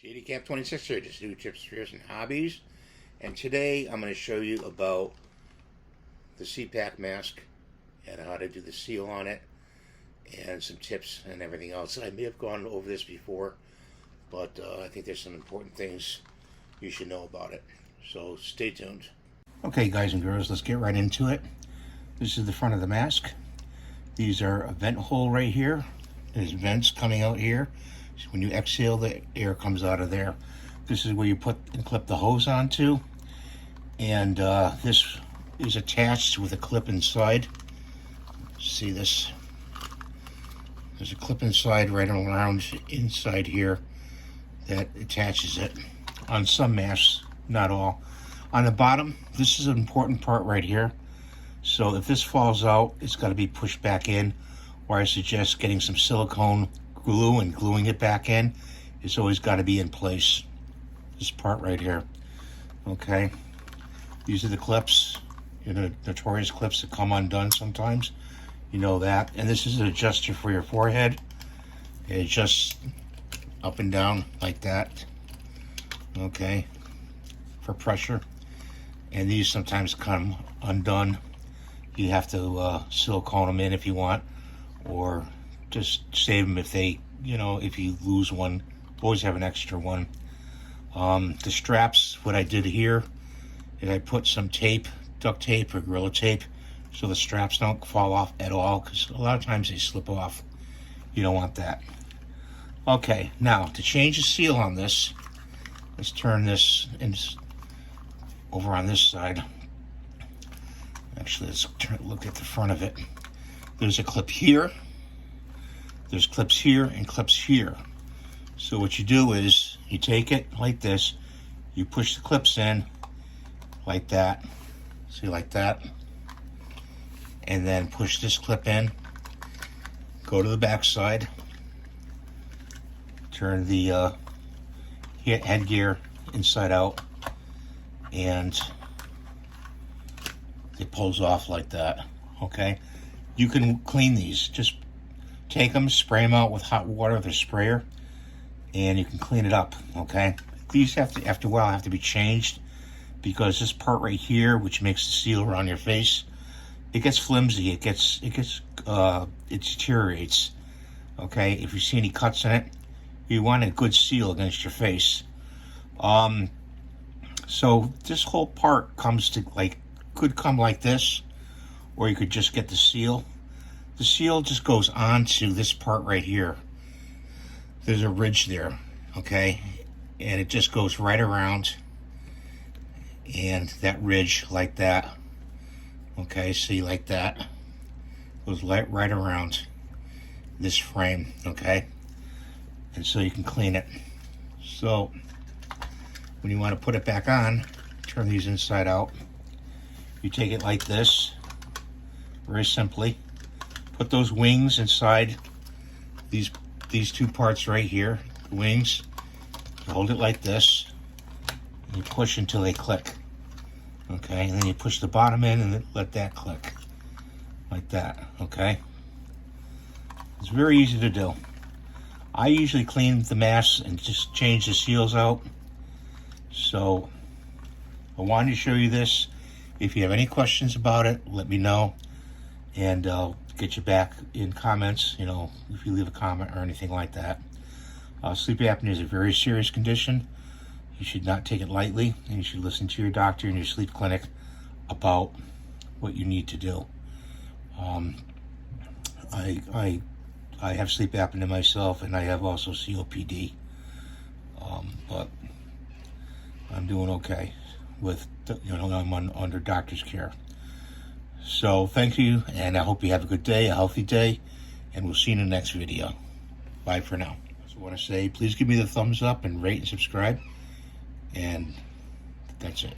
JD Camp 26 here, just do tips, tricks, and hobbies. And today I'm going to show you about the cpap mask and how to do the seal on it and some tips and everything else. I may have gone over this before, but I think there's some important things you should know about it. So stay tuned. Okay, guys and girls, let's get right into it. This is the front of the mask. These are a vent hole right here. There's vents coming out here. So when you exhale, the air comes out of there. This is where you put and clip the hose onto. And this is attached with a clip inside. See this? There's a clip inside right around inside here that attaches it. On some masks, not all. On the bottom, this is an important part right here. So if this falls out, it's got to be pushed back in, or I suggest getting some silicone glue and gluing it back in. It's always got to be in place. This part right here. Okay. These are the clips, notorious clips that come undone sometimes. You know that. And this is an adjuster for your forehead. It adjusts up and down like that. Okay. For pressure. And these sometimes come undone. You have to silicone them in if you want, or just save them if they, if you lose one, always have an extra one. The straps, what I did here is I put some tape, duct tape or Gorilla tape, so the straps don't fall off at all, because a lot of times they slip off. You don't want that. Okay, now to change the seal on this, let's turn this over on this side. Actually, let's look at the front of it. There's a clip here. There's clips here and clips here. So what you do is you take it like this. You push the clips in like that. See, like that. And then push this clip in. Go to the back side. Turn the headgear inside out. And it pulls off like that. Okay, you can clean these. Just take them, spray them out with hot water with a sprayer, and you can clean it up. Okay, these have to, after a while, have to be changed, because this part right here, which makes the seal around your face, it gets flimsy. It deteriorates. Okay, if you see any cuts in it, you want a good seal against your face. So this whole part comes to could come like this, or you could just get the seal. The seal just goes onto this part right here. There's a ridge there, okay? And it just goes right around, and that ridge like that. Okay, see, like that. Goes right around this frame, okay? And so you can clean it. So when you want to put it back on, turn these inside out. You take it like this, very simply. Put those wings inside these two parts right here, the wings. Hold it like this. And you push until they click. Okay, and then you push the bottom in and let that click. Like that, okay? It's very easy to do. I usually clean the masks and just change the seals out. So I wanted to show you this. If you have any questions about it, let me know, and I'll get you back in comments, if you leave a comment or anything like that. Sleep apnea is a very serious condition. You should not take it lightly, and you should listen to your doctor in your sleep clinic about what you need to do. I have sleep apnea myself, and I have also COPD, but I'm doing okay with, I'm under doctor's care. So thank you, and I hope you have a good day, a healthy day, and we'll see you in the next video. Bye for now. So I want to say, please give me the thumbs up and rate and subscribe, and that's it.